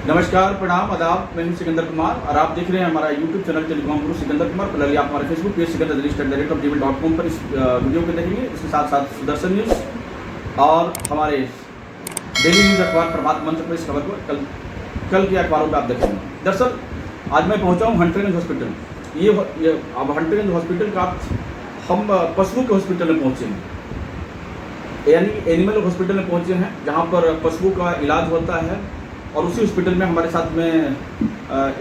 नमस्कार, प्रणाम, आदाब। मैं हूं सिकंदर कुमार और आप देख रहे हैं हमारा यूट्यूब चैनल टेलीकॉम गुरु सिकंदर कुमार। पहले आप हमारे फेसबुक पेज sikandardigital@gmail.com पर इस वीडियो को देखेंगे। इसके साथ साथ सुदर्शन न्यूज़ और हमारे डेली न्यूज़ अखबार प्रभात मंच पर इस खबर को कल के अखबारों पर आप देखेंगे। दरअसल आज मैं पहुंचा हूँ हंटरगंज हॉस्पिटल। ये अब हंटरगंज हॉस्पिटल का हम पशुओं के हॉस्पिटल में पहुँचे हैं, यानी एनिमल हॉस्पिटल में पहुँचे हैं, जहाँ पर पशुओं का इलाज होता है। और उसी हॉस्पिटल में हमारे साथ में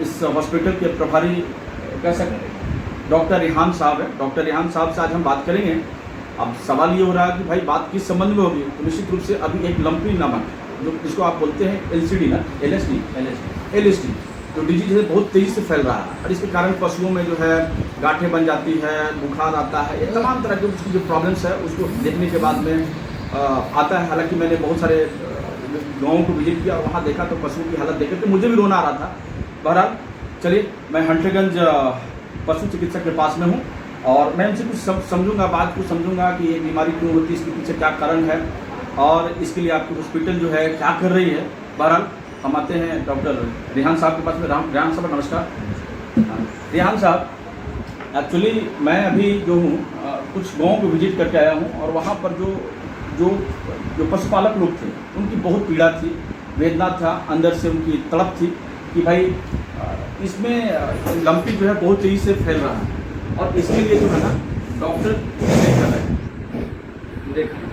इस हॉस्पिटल के प्रभारी कह सकते हैं डॉक्टर रिहान साहब है। डॉक्टर रिहान साहब से आज हम बात करेंगे। अब सवाल ये हो रहा है कि भाई बात किस संबंध में होगी, तो निश्चित रूप से अभी एक लंपी नामक जो जिसको आप बोलते हैं LCD ना LSD तो डिजीज है, बहुत तेज़ी से फैल रहा है और इसके कारण पशुओं में जो है गांठें बन जाती है, बुखार आता है, ये तमाम तरह की उसकी जो प्रॉब्लम्स है उसको देखने के बाद में आता है। हालांकि मैंने बहुत सारे गाँव को विजिट किया और वहाँ देखा तो पशुओं की हालत देख के मुझे भी रोना आ रहा था। बहरहाल चलिए, मैं हंटरगंज पशु चिकित्सक के पास में हूँ और मैं उनसे कुछ समझूंगा, बात को समझूंगा कि ये बीमारी क्यों होती है, इसके पीछे क्या कारण है और इसके लिए आपकी हॉस्पिटल जो है क्या कर रही है। बहरहाल हम आते हैं डॉक्टर रिहान साहब के पास में। रिहान साहब नमस्कार। रिहान साहब, एक्चुअली मैं अभी जो हूँ कुछ गाँव को विजिट करके आया हूँ और वहाँ पर जो पशुपालक लोग थे उनकी बहुत पीड़ा थी, वेदना था, अंदर से उनकी तड़प थी कि भाई इसमें लंपी जो है बहुत तेज़ी से फैल रहा है और इसके लिए जो है ना डॉक्टर देख रहा है। देखिए,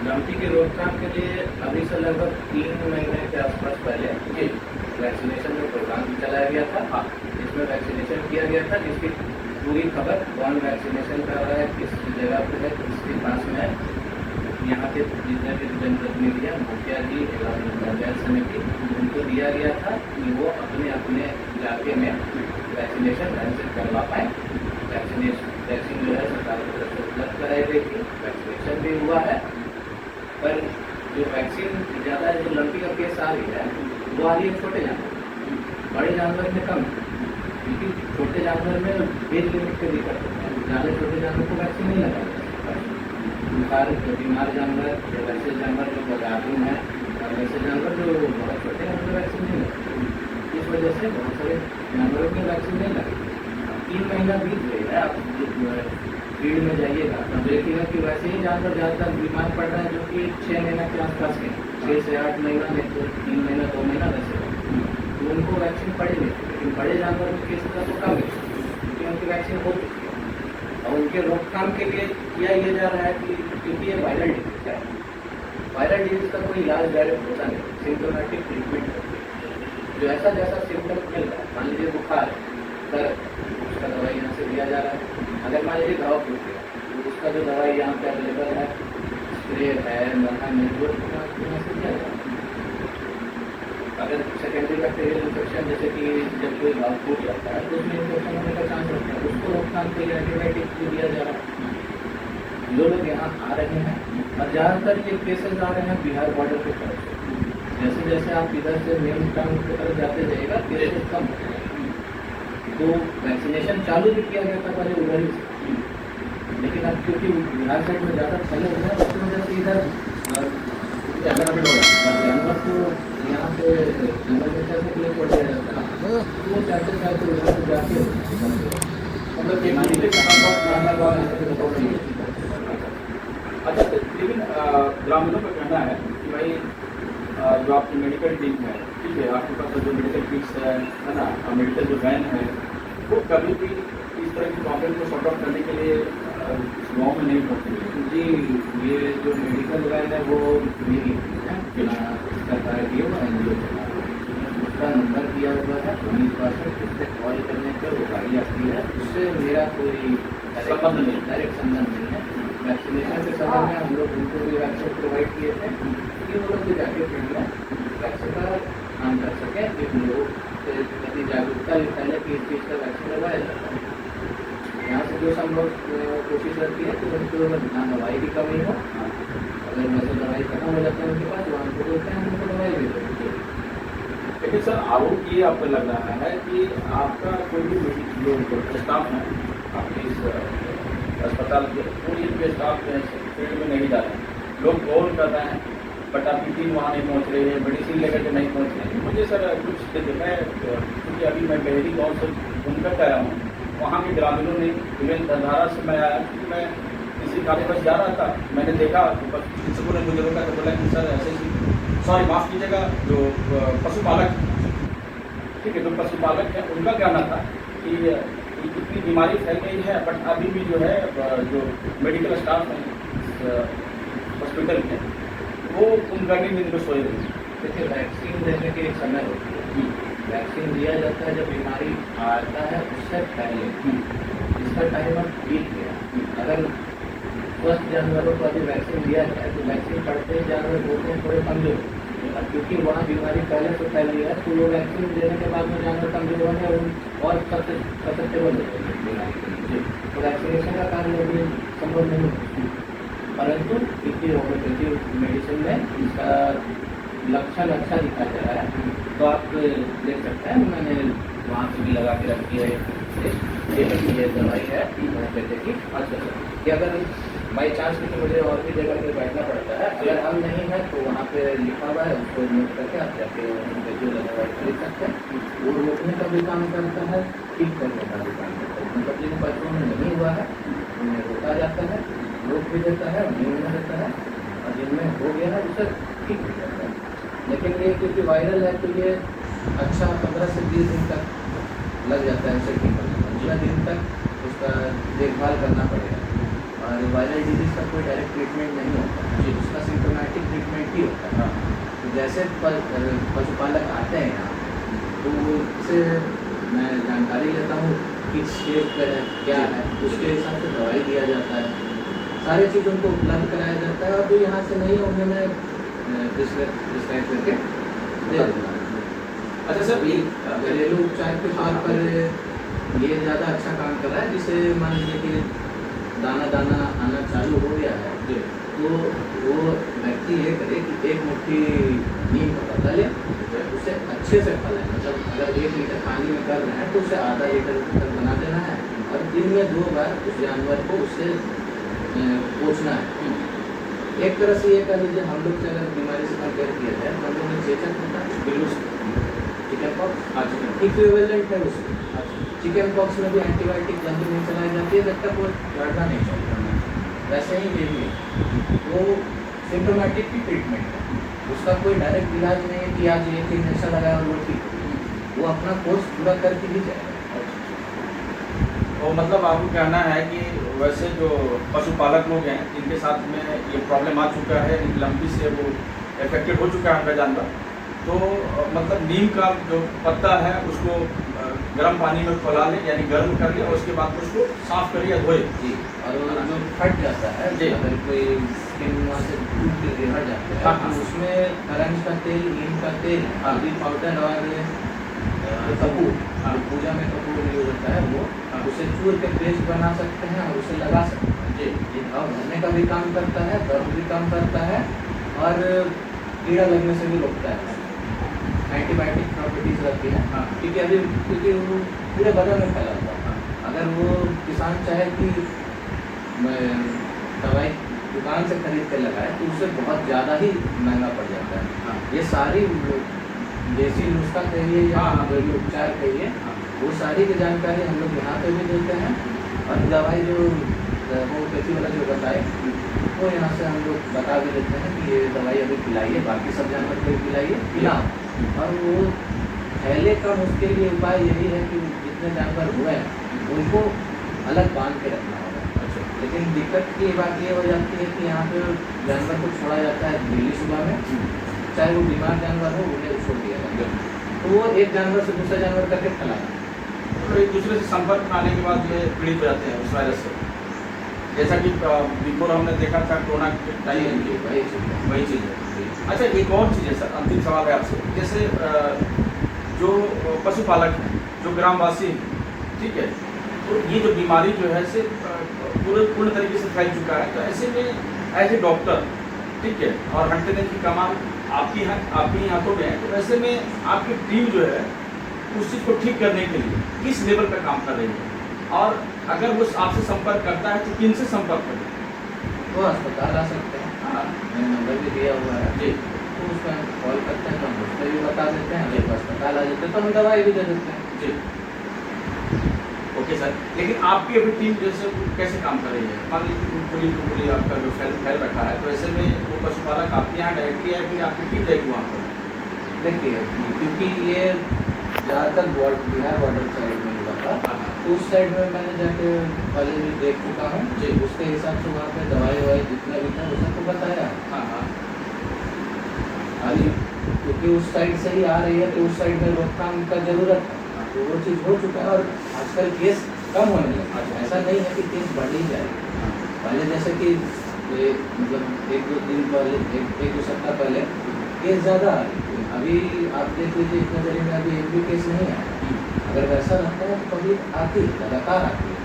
लंपी की रोकथाम के लिए अभी से लगभग 3 महीने के आसपास पहले वैक्सीनेशन का प्रोग्राम चलाया गया था। हाँ, इसमें वैक्सीनेशन किया गया था, जिसकी पूरी खबर कौन वैक्सीनेशन कर रहा है, किस जगह पर है, किसके पास में है, यहाँ के जितने भी जनप्रतिनिधि हैं, मुखिया जी एवं पंचायत समिति, उनको दिया गया था कि वो अपने अपने इलाके में वैक्सीनेशन ढंग से करवा पाएँ। वैक्सीन जो है सरकार की तरफ से उपलब्ध कराई गई थी, वैक्सीनेशन भी हुआ है। पर जो वैक्सीन ज़्यादा जो लंपी का केस आ रही है वो आ रही है छोटे जानवर, बड़े जानवर में कम, क्योंकि छोटे जानवर में एज लिमिट के दिक्कत होता है। ज़्यादा छोटे जानवर को वैक्सीन नहीं लगाया जाता। बुखार बीमार जानवर या वैसे जानवर जो बगारू हैं और वैसे जानवर जो बहुत छोटे हैं उनको वैक्सीन नहीं लगती। इस वजह से बहुत सारे जानवरों में वैक्सीन नहीं लगती। 3 महीना बीत गई है, आप फील्ड में जाइएगा तब देखिएगा कि वैसे ही जानवर ज़्यादातर बीमार पड़ रहे हैं जो कि 6 महीना के आसपास के, 6 से 8 महीना में, तो 3 महीना 2 महीना वैसे तो उनको वैक्सीन पड़ी नहीं। लेकिन बड़े जानवरों के केस का तो कम है क्योंकि उनकी वैक्सीन हो चुकी है और उनके रोकथाम के लिए किया ये जा रहा है कि क्योंकि ये वायरल डिजीज है, वायरल डिजीज का कोई इलाज डायरेक्ट होता नहीं, सिम्टोमेटिक ट्रीटमेंट होती है। जो ऐसा जैसा सिम्टम मिल रहा है, मान लीजिए बुखार है, दर्द, उसका दवाई यहाँ से दिया जा रहा है। अगर मान लीजिए घाव टूट गया तो उसका जो दवाई यहाँ पे अवेलेबल है, स्प्रे है, मरहम है, जो यहाँ से दिया जा रहा है। अगर सेकेंडरी बैक्टीरियल इन्फेक्शन जैसे कि जब कोई घाव टूट जाता है तो उसमें इन्फेक्शन होने का चांस रहता है, उसको रोकथाम के लिए एंटीबायोटिक भी दिया जा रहा है। जो लोग यहाँ आ रहे हैं और ज़्यादातर ये केसेस आ रहे हैं बिहार बॉर्डर की तरफ से, जैसे जैसे आप इधर से मेन टाउन की तरफ जाते जाइएगा केसेस कम हो जाएगा। तो वैक्सीनेशन चालू भी किया गया था पहले उधर ही से, लेकिन अब क्योंकि बिहार साइड में ज़्यादा फैले हुए हैं उसकी वजह से इधर जानवर तो यहाँ पे जंगल में चलने के लिए पड़ जाता है, तो वो चाहते चाहते उधर से जाके मतलब बीमारी के अच्छा, लेकिन ग्रामीणों का कहना है कि भाई जो आपकी मेडिकल टीम है, ठीक है, आपके पास जो मेडिकल किट्स है ना, मेडिकल जो वैन है, वो कभी भी इस तरह की प्रॉब्लम को सॉर्ट आउट करने के लिए गाँव में नहीं पहुँचती जी। ये जो मेडिकल वैन है वो मेरी सरकार की है, वो NGO चला रही है। उसका नंबर दिया हुआ है 19%, उससे कॉल करने पर वो गाड़ी आती है। उससे मेरा कोई संबंध नहीं, डायरेक्ट संबंध नहीं है। वैक्सीनेशन के समय में हम लोग उनको भी वैक्सीन प्रोवाइड किए थे कि वो लोग भी जाके फील्ड में वैक्सीन का काम कर सकें, कि लोगों से अपनी जागरूकता भी फैले कि इस चीज़ का वैक्सीन लगवाया जाता है। यहाँ से जो संभव कोशिश रहती है कि उनको ना दवाई की कमी हो, अगर वैसे दवाई खत्म हो जाता है उनके पास, वो हमको बोलते हैं उनको दवाई भी देते हैं। लेकिन सर आरोप ये आपको लग रहा है कि आपका कोई भी जो स्टाफ है आपके इस अस्पताल के पूरी के स्टाफ फील्ड में नहीं जा रहे हैं, लोग कॉल कर रहे हैं बट आपकी टीम वहाँ नहीं पहुँच रही है, मेडिसिन लेकर के नहीं पहुँच रही है। मुझे सर कुछ देखिए, मैं क्योंकि अभी मैं बहेरी गाँव से घूमकर आया हूँ, वहाँ के ग्रामीणों ने, इवन धरधारा से मैं आया क्योंकि मैं किसी कार्य बस जा रहा था, मैंने देखा तो बस चिकित्सकों ने मुझे रोका तो बोला कि सर ऐसे ही, सॉरी माफ़ कीजिएगा, जो पशुपालक, ठीक है, जो पशुपालक है उनका कहना था कि इतनी बीमारी फैल गई है, बट अभी भी जो है जो मेडिकल स्टाफ है हॉस्पिटल के, वो उन गर्मी नींद में सोए हुए हैं। देखिए, वैक्सीन देने के एक समय होती है। वैक्सीन दिया जाता है जब बीमारी आता है उससे पहले, इसका टाइम अब बीत गया। अगर स्वस्थ जानवरों को अभी वैक्सीन दिया जाए तो वैक्सीन पड़ते ही जानवर होते हैं थोड़े कमजोर, और क्योंकि वहाँ बीमारी पहले से फैली है तो वो वैक्सीन देने के बाद में जानवर कमजोर होने और ससेप्टेबल होते हैं बीमारी के लिए। तो वैक्सीनेशन का कार्य अभी संभव नहीं है, परंतु इतनी होम्योपैथी मेडिसिन में इसका लक्षण अच्छा दिखा जा रहा है। तो आप देख सकते हैं, मैंने वहाँ से भी लगा के रखी है ये दवाई है होम्योपैथी की। अच्छा सर, कि अगर बाई चांस कि मुझे और भी जगह पे बैठना पड़ता है, अगर हम नहीं है तो वहाँ पे लिखा हुआ है, उसको नोट करके आप जाके होम्योपैथी वाला दवाई खरीद सकते हैं। वो रोकने का भी काम करता है, ठीक करने का भी काम करता है। मतलब जिन बच्चों में नहीं हुआ है उन्हें रोका जाता है, रोक भी देता है, नहीं होने देता है, और जिनमें हो गया है उसे ठीक भी करता है। लेकिन ये क्योंकि वायरल है तो ये अच्छा 15 से 20 दिन तक लग जाता है उसे ठीक करने में। 15 दिन तक उसका देखभाल करना पड़ेगा, और वायरल डिजीज़ का कोई डायरेक्ट ट्रीटमेंट नहीं होता है, उसका सिम्टोमेटिक ट्रीटमेंट ही होता है। तो जैसे पशुपालक आते हैं यहाँ तो उससे मैं जानकारी लेता हूँ किस स्टेज पर है, क्या है, उसके हिसाब से दवाई दिया जाता है, सारी चीज़ उनको उपलब्ध कराया जाता है। और जो यहाँ से नहीं होंगे मैं प्रिस्क्राइब करके दे दूँगा। अच्छा सर, ये घरेलू उपचार के तौर पर ये ज़्यादा अच्छा काम कर रहा है। जिसे मान लीजिए कि दाना दाना आना चालू हो गया है तो वो व्यक्ति ये करे कि एक मुट्ठी नीम का पत्ता ले, उसे अच्छे से फैलाए। मतलब अगर 1 लीटर पानी में कर रहे हैं तो उसे आधा लीटर तक बना देना है, और दिन में 2 बार उस जानवर को उससे पोंछना है। एक तरह से ये कह लीजिए, हम लोग से अगर बीमारी से कंपेयर किया जाए तो हम लोग में चेचक होता है, चिकन पॉक्स इक्विवेलेंट है उसमें। चिकन पॉक्स में भी एंटीबायोटिक जल्दी नहीं चलाई जाती है जब तक वो लड़ना नहीं चाहिए। वैसे ही ये भी वो सिम्टोमेटिक की ट्रीटमेंट है, उसका कोई डायरेक्ट इलाज नहीं है कि आज एक इंजेक्शन लगाया और वो ठीक हो। वो अपना कोर्स पूरा करके ही जाएगा। तो मतलब आपको कहना है कि वैसे जो पशुपालक लोग हैं जिनके साथ में ये प्रॉब्लम आ चुका है, लंबी से वो इफेक्टेड हो चुका है उनका जानवर, तो मतलब नीम का जो पत्ता है उसको गर्म पानी में खौला ले, यानी गर्म कर ले, और उसके बाद उसको साफ करिए या धोए जी। और वो जो फट जाता है जी, अगर कोई स्किन वहाँ से टूट के गिर जाता है हाँ, तो उसमें करंज का तेल, नीम का तेल, हल्दी पाउडर और कपूर, पूजा में कपूर यूज होता है, वो उसे चूर के पेस्ट बना सकते हैं और उसे लगा सकते हैं जी। ये घाव भरने का भी काम करता है, दर्द भी काम करता है, और कीड़ा लगने से भी रोकता है। एंटीबायोटिक प्रॉपर्टीज रहती है, क्योंकि वो पूरे बदन में फैला हुआ है। अगर वो किसान चाहे कि दवाई दुकान से खरीद कर लगाए तो उससे बहुत ज़्यादा ही महंगा पड़ जाता है। ये सारी देसी नुस्खा कहिए या घरेलू उपचार कहिए, वो सारी की जानकारी हम लोग यहाँ पे भी देते हैं, और दवाई जो होम्योपैथी वाला जो बताए वो यहाँ से हम लोग बता भी देते हैं कि ये दवाई अभी पिलाइए, बाकी सब जानवर को भी पिलाइए, पिलाओ। और वो फैले कम, उसके लिए उपाय यही है कि जितने जानवर हुए हैं उनको अलग बांध के रखना होगा। लेकिन दिक्कत की बात ये हो जाती है कि यहाँ पे जानवर को छोड़ा जाता है डेली सुबह में, चाहे वो बीमार जानवर हो उन्हें छोड़ दिया जाता है, तो वो एक जानवर से दूसरा जानवर करके फैलाना, तो एक दूसरे से संपर्क में आने के बाद ये पीड़ित हो जाते हैं उस वायरस से। जैसा कि बिफोर हमने देखा था कोरोना के टाइम, वही चीज़ है। अच्छा, एक और चीज़ है सर, अंतिम सवाल है आपसे। जैसे जो पशुपालक हैं, जो ग्रामवासी हैं, ठीक है, तो ये जो बीमारी जो है से पूर्ण तरीके से फैल चुका है, तो ऐसे में एज ए डॉक्टर, ठीक है, और हंटने की कमान आपकी हाथों में है, तो ऐसे में आपकी टीम जो है उस चीज़ को ठीक करने के लिए किस लेवल पर काम कर रही है, और अगर वो आपसे संपर्क करता है तो किन से संपर्क करें? वो अस्पताल आ सकते हैं, मैंने नंबर भी दिया हुआ है जी, तो उस उसमें कॉल करते हैं तो हम उसमें भी बता देते हैं, अगर अस्पताल आ जाते हैं तो हम दवाई भी दे देते हैं। जी, ओके सर। लेकिन आपकी अभी टीम जैसे कैसे काम कर रही है? मान लीजिए पूरी आपका जो फैल रखा है, तो ऐसे में वो पशुपालक आपके यहाँ डायरेक्टली है कि आपकी टीम जाएगी वहाँ पर? देखिए, क्योंकि ये ज़्यादातर बिहार बॉर्डर साइड में हुआ था, हाँ, तो उस साइड में मैंने जाके पहले भी देख चुका हूँ जी। उसके हिसाब से वहाँ पे दवाई जितना भी था वो सबको बताया। हाँ, हाँ, अभी क्योंकि उस साइड से ही आ रही है तो उस साइड में रोकथाम का जरूरत है, तो वो चीज़ हो चुका है और आजकल केस कम होने लगा है। ऐसा नहीं है कि केस बढ़ ही जाएगी। पहले जैसे कि मतलब एक दो दिन पहले, एक दो सप्ताह पहले केस ज़्यादा आ रही थी। अभी आप देख लीजिए इतने देर में अभी एक भी केस नहीं आया। अगर वैसा रहता है तो पब्लिक आती है, लगातार आती है।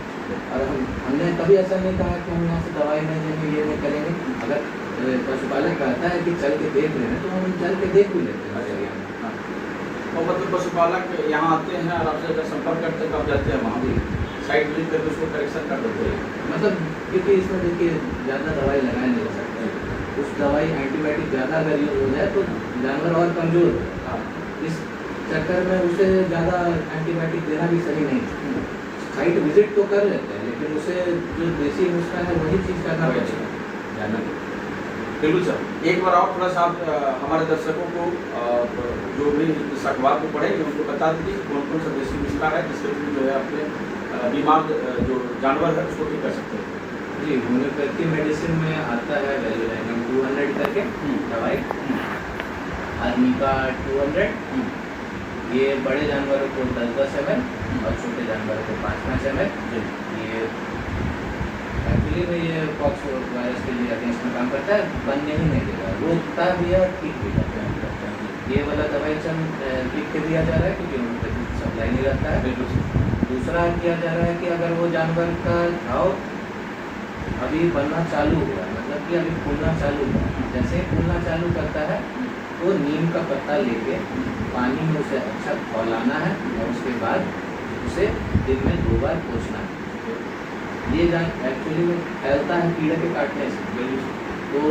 और हमने कभी ऐसा नहीं कहा कि हम यहाँ से दवाई नहीं देंगे, ये नहीं करेंगे। अगर पशुपालक कहता है कि चल के देख लेना तो हम चल के देख भी लेते हैं एरिया में। और मतलब पशुपालक यहाँ आते हैं और आपसे अगर संपर्क करते हैं तो आप जाते हैं वहाँ भी साइड विजिट करके उसको करेक्शन कर देते हैं? मतलब क्योंकि इसमें देखिए ज़्यादा दवाई लगाया नहीं जा सकता। कुछ दवाई एंटीबायोटिक ज़्यादा अगर यूज हो जाए तो जानवर और कमज़ोर हो जाता है। इस चक्कर में उसे ज़्यादा एंटीबायोटिक देना भी सही नहीं। साइट विजिट तो कर लेते हैं लेकिन उसे जो देसी नुस्खा है वही चीज़ करना पड़ेगा जानना। बिल्कुल सर। एक बार और थोड़ा सा आप हमारे दर्शकों को जो भी इस अखबार को पढ़ेंगे उनको बता दीजिए कौन कौन सा देसी नुस्खा है जिससे कि जो है अपने बीमार जो जानवर है उसको ठीक कर सकते हैं। जी, होम्योपैथी मेडिसिन में आता है वैल्यूलाइनम 200 करके दवाई, आर्निका 200, ये बड़े जानवरों को 10-10 ml और छोटे जानवरों को 5-5 ml। ये एक्चुअली में ये पॉक्स वायरस के लिए अगेंस्ट में काम करता है, बनने ही नहीं देगा, रोकता भी है और ठीक भी करता है। ये वाला दवाई ठीक के दिया जा रहा है क्योंकि होम्योपैथी सप्लाई नहीं रहता है। बिल्कुल। दूसरा किया जा रहा है कि अगर वो जानवर का घाव अभी बनना चालू हुआ, मतलब कि अभी फूलना चालू हुआ, जैसे ही फूलना चालू करता है तो नीम का पत्ता लेके पानी में उसे अच्छा खौलाना है और उसके बाद उसे दिन में 2 बार पोंछना है। ये एक्चुअली में फैलता है कीड़े के काटने से, तो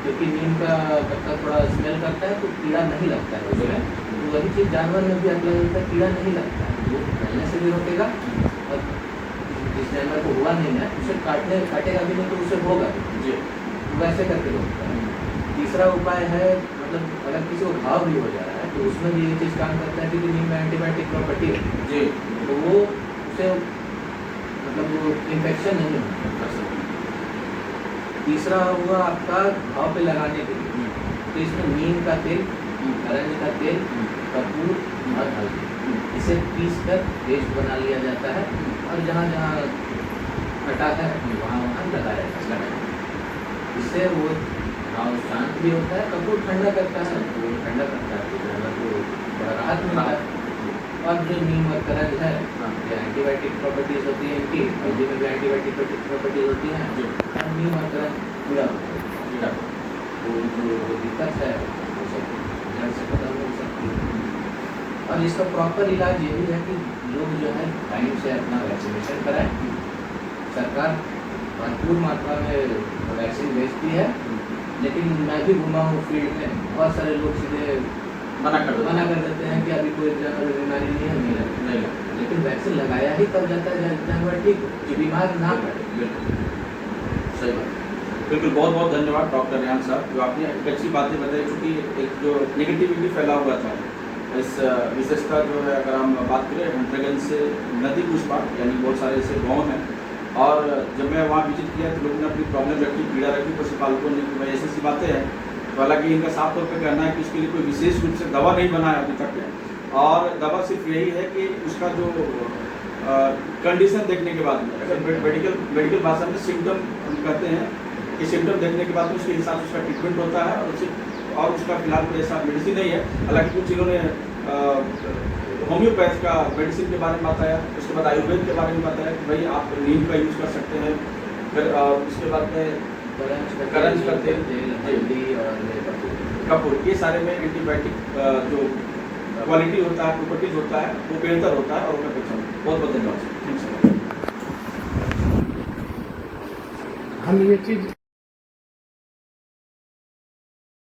क्योंकि नीम का पत्ता थोड़ा स्मेल करता है तो कीड़ा नहीं लगता है उसमें, तो वही चीज़ जानवर में भी अगला होता है, कीड़ा नहीं लगता है, वो फैलने से भी रोकेगा और जिस जानवर को हुआ नहीं है उसे काटेगा भी नहीं तो उसे होगा जी, वैसे करके रोकता है। तीसरा उपाय है, मतलब अगर किसी को घाव भी हो जा रहा है तो उसमें भी ये चीज़ काम करता है क्योंकि नीम में एंटीबायोटिक प्रॉपर्टी है जी, तो वो उसे मतलब वो इन्फेक्शन नहीं होता। तीसरा हुआ आपका घाव पे लगाने के लिए, तो इसमें नीम का तेल, करंज का तेल, कपूर और हल्दी इसे पीस कर पेस्ट बना लिया जाता है और जहाँ जहाँ कटा है वहाँ लगाया जाता है। इससे वो घाव शांत भी होता है, कपूर ठंडा करता है, तो ठंडा करता है तो जानवर को बड़ा राहत मिलता है। और जो नीम और करंज है ये एंटीबायोटिक प्रॉपर्टीज होती है इनकी, हल्दी में भी एंटीबायोटिक प्रॉपर्टीज होती हैं, और नीम और करंज कीड़ा होता है, तो जो दिक्कत है वो सब जड़ से खत्म हो सकती है। और इसका प्रॉपर इलाज यही है कि लोग जो है टाइम से अपना वैक्सीनेशन कराएं। सरकार भरपूर मात्रा में वैक्सीन भेजती है, लेकिन मैं भी घुमा हूँ फील्ड में, बहुत सारे लोग सीधे मना कर देते हैं कि अभी कोई जानवर बीमारी नहीं है, नहीं लगता, लेकिन वैक्सीन लगाया ही तब जाता है जानवर ठीक हो, कि बीमार ना पड़े। सही बात। बिल्कुल, बहुत बहुत धन्यवाद डॉक्टर रेहान साहब, जो आपने एक अच्छी बातें बताई, क्योंकि एक जो नेगेटिविटी फैला हुआ था इस विशेषता जो है, अगर हम बात करें हंटरगंज से नदी उस पार, यानी बहुत सारे ऐसे गाँव हैं, और जब मैं वहाँ विजिट किया तो लोगों ने अपनी प्रॉब्लम रखी, पीड़ा रखी पशुपालकों ने, कि भाई ऐसी ऐसी बातें हैं। तो हालांकि इनका साफ तौर पर कहना है कि इसके लिए कोई विशेष रूप से दवा नहीं बना है अभी तक में, और दवा सिर्फ यही है कि उसका जो कंडीशन देखने के बाद में, अगर मेडिकल भाषा में सिम्टम हम कहते हैं कि सिम्टम देखने के बाद में उसके हिसाब से उसका ट्रीटमेंट होता है, और उसका फिलहाल कोई ऐसा मेडिसिन नहीं है। हालांकि कुछ इन्होंने होम्योपैथ का मेडिसिन के बारे में बताया, उसके बाद आयुर्वेद के बारे में बताया कि भाई आप नीम का यूज़ कर सकते हैं, फिर उसके बाद में करंज का तेल, हल्दी और कपूर, ये सारे में एंटीबायोटिक जो क्वालिटी होता है, प्रॉपर्टीज होता है, वो बेहतर होता है। और बहुत बहुत धन्यवाद। हम ये चीज़